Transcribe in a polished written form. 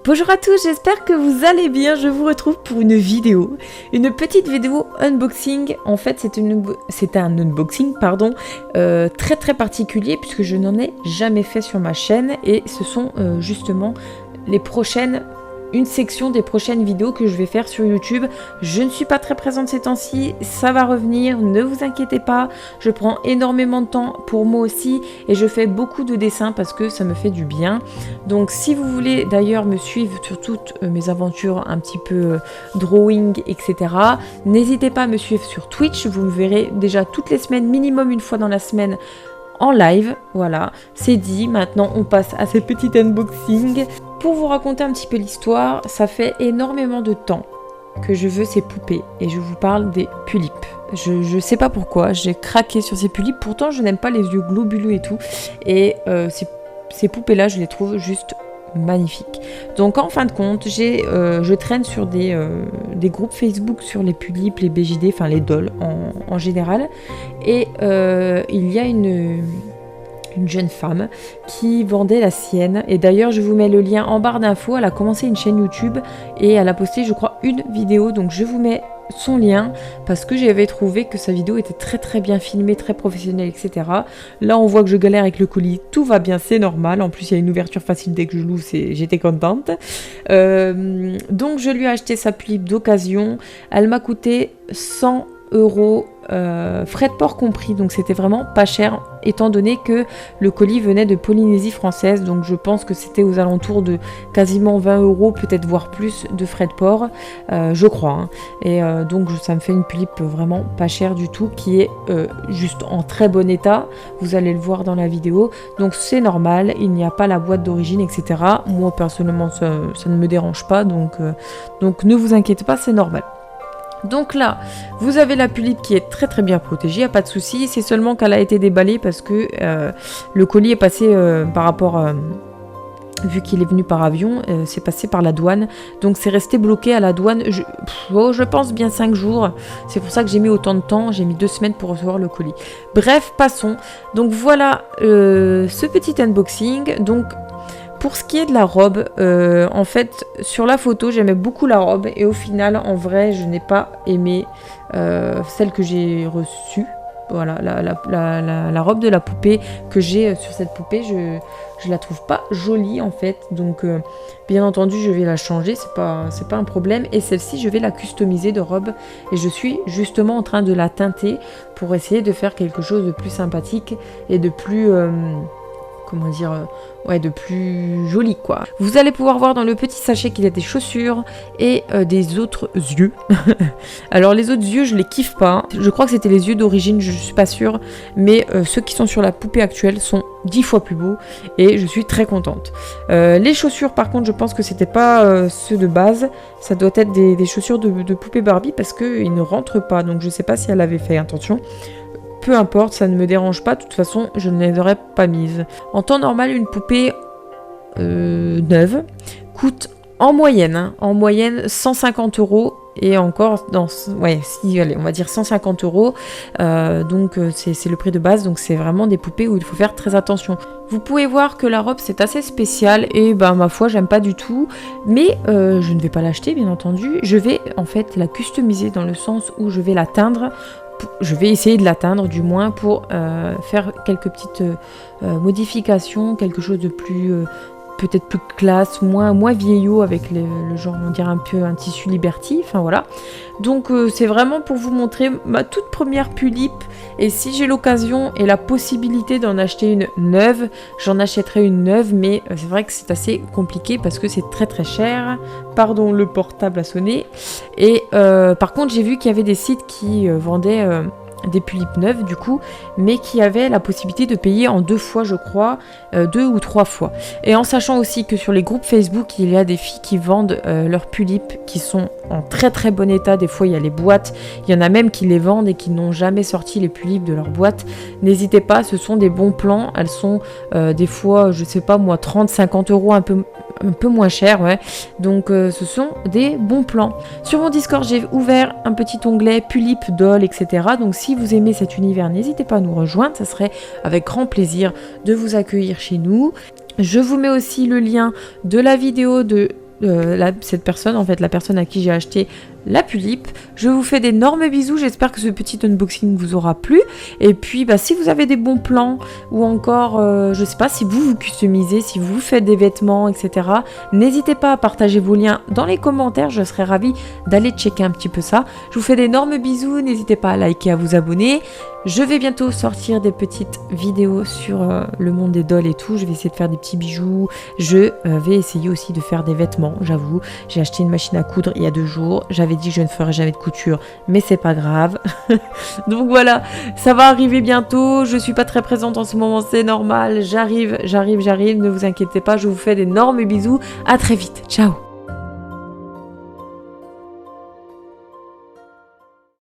Bonjour à tous, j'espère que vous allez bien. Je vous retrouve pour une vidéo, une petite vidéo unboxing. En fait, c'est un unboxing, très particulier puisque je n'en ai jamais fait sur ma chaîne et ce sont justement une section des prochaines vidéos que je vais faire sur YouTube. Je ne suis pas très présente ces temps-ci, ça va revenir, ne vous inquiétez pas. Je prends énormément de temps pour moi aussi et je fais beaucoup de dessins parce que ça me fait du bien. Donc si vous voulez d'ailleurs me suivre sur toutes mes aventures un petit peu drawing, etc., n'hésitez pas à me suivre sur Twitch. Vous me verrez déjà toutes les semaines, minimum une fois dans la semaine, en live. Voilà, c'est dit. Maintenant on passe à ces petits unboxings. Pour vous raconter un petit peu l'histoire, ça fait énormément de temps que je veux ces poupées et je vous parle des Pulip. Je sais pas pourquoi, j'ai craqué sur ces Pulip, pourtant je n'aime pas les yeux globuleux et tout, et ces poupées là je les trouve juste magnifiques. Donc en fin de compte, je traîne sur des groupes Facebook sur les Pulip, les BJD, enfin les dolls en général, et il y a une jeune femme qui vendait la sienne, et d'ailleurs je vous mets le lien en barre d'infos. Elle a commencé une chaîne YouTube et elle a posté je crois une vidéo, donc je vous mets son lien parce que j'avais trouvé que sa vidéo était très bien filmée, très professionnelle, etc. Là on voit que je galère avec le colis, tout va bien, c'est normal, en plus il y a une ouverture facile dès que je l'ouvre, j'étais contente. Donc je lui ai acheté sa Pulip d'occasion, elle m'a coûté 100 €, frais de port compris, donc c'était vraiment pas cher étant donné que le colis venait de Polynésie française, donc je pense que c'était aux alentours de quasiment 20 €, peut-être voire plus de frais de port, je crois, hein. Et donc ça me fait une Pulip vraiment pas chère du tout, qui est juste en très bon état, vous allez le voir dans la vidéo, donc c'est normal, il n'y a pas la boîte d'origine, etc. Moi personnellement ça ne me dérange pas, donc ne vous inquiétez pas, c'est normal. Donc là, vous avez la Pulip qui est très bien protégée, y a pas de souci. C'est seulement qu'elle a été déballée parce que le colis est passé par rapport, vu qu'il est venu par avion, c'est passé par la douane. Donc c'est resté bloqué à la douane, je pense bien 5 jours. C'est pour ça que j'ai mis autant de temps, j'ai mis 2 semaines pour recevoir le colis. Bref, passons. Donc voilà ce petit unboxing. Donc pour ce qui est de la robe, en fait, sur la photo, j'aimais beaucoup la robe. Et au final, en vrai, je n'ai pas aimé celle que j'ai reçue. Voilà, la robe de la poupée que j'ai sur cette poupée, je la trouve pas jolie, en fait. Donc, bien entendu, je vais la changer, c'est pas un problème. Et celle-ci, je vais la customiser de robe. Et je suis justement en train de la teinter pour essayer de faire quelque chose de plus sympathique et de plus... comment dire, de plus joli quoi. Vous allez pouvoir voir dans le petit sachet qu'il y a des chaussures et des autres yeux. Alors les autres yeux je les kiffe pas, je crois que c'était les yeux d'origine, je suis pas sûre, mais ceux qui sont sur la poupée actuelle sont 10 fois plus beaux et je suis très contente. Les chaussures par contre je pense que c'était pas ceux de base, ça doit être des chaussures de poupée Barbie parce qu'ils ne rentrent pas, donc je sais pas si elle avait fait attention. Peu importe, ça ne me dérange pas, de toute façon, je ne les aurais pas mises. En temps normal, une poupée neuve coûte en moyenne 150 €. Et encore, allez, on va dire 150 €. Donc, c'est le prix de base. Donc, c'est vraiment des poupées où il faut faire très attention. Vous pouvez voir que la robe, c'est assez spécial. Et ma foi, j'aime pas du tout. Mais je ne vais pas l'acheter, bien entendu. Je vais, en fait, la customiser dans le sens où je vais la teindre. Je vais essayer de l'atteindre du moins pour faire quelques petites modifications, quelque chose de plus peut-être plus classe, moins vieillot avec le genre, on dirait un peu un tissu Liberty, enfin voilà. Donc c'est vraiment pour vous montrer ma toute première Pulip, et si j'ai l'occasion et la possibilité d'en acheter une neuve, j'en achèterai une neuve, mais c'est vrai que c'est assez compliqué parce que c'est très cher. Pardon, le portable a sonné. Et par contre j'ai vu qu'il y avait des sites qui vendaient des Pulip neuves du coup, mais qui avaient la possibilité de payer en 2 fois je crois, 2 ou 3 fois. Et en sachant aussi que sur les groupes Facebook il y a des filles qui vendent leurs Pulip qui sont en très bon état, des fois il y a les boîtes, il y en a même qui les vendent et qui n'ont jamais sorti les Pulip de leur boîte. N'hésitez pas, ce sont des bons plans, elles sont des fois je sais pas moi 30-50 € un peu moins cher, ouais. Donc ce sont des bons plans. Sur mon Discord j'ai ouvert un petit onglet Pulip, doll, etc. Donc si vous aimez cet univers, n'hésitez pas à nous rejoindre, ça serait avec grand plaisir de vous accueillir chez nous. Je vous mets aussi le lien de la vidéo de cette personne, en fait, la personne à qui j'ai acheté la Pulippe. Je vous fais d'énormes bisous, j'espère que ce petit unboxing vous aura plu. Et puis, si vous avez des bons plans, ou encore, je sais pas, si vous customisez, si vous faites des vêtements, etc., n'hésitez pas à partager vos liens dans les commentaires, je serais ravie d'aller checker un petit peu ça. Je vous fais d'énormes bisous, n'hésitez pas à liker, à vous abonner. Je vais bientôt sortir des petites vidéos sur le monde des dolls et tout. Je vais essayer de faire des petits bijoux. Je vais essayer aussi de faire des vêtements, j'avoue. J'ai acheté une machine à coudre il y a 2 jours. J'avais dit que je ne ferais jamais de couture, mais c'est pas grave. Donc voilà, ça va arriver bientôt. Je suis pas très présente en ce moment, c'est normal. J'arrive. Ne vous inquiétez pas, je vous fais d'énormes bisous. À très vite. Ciao.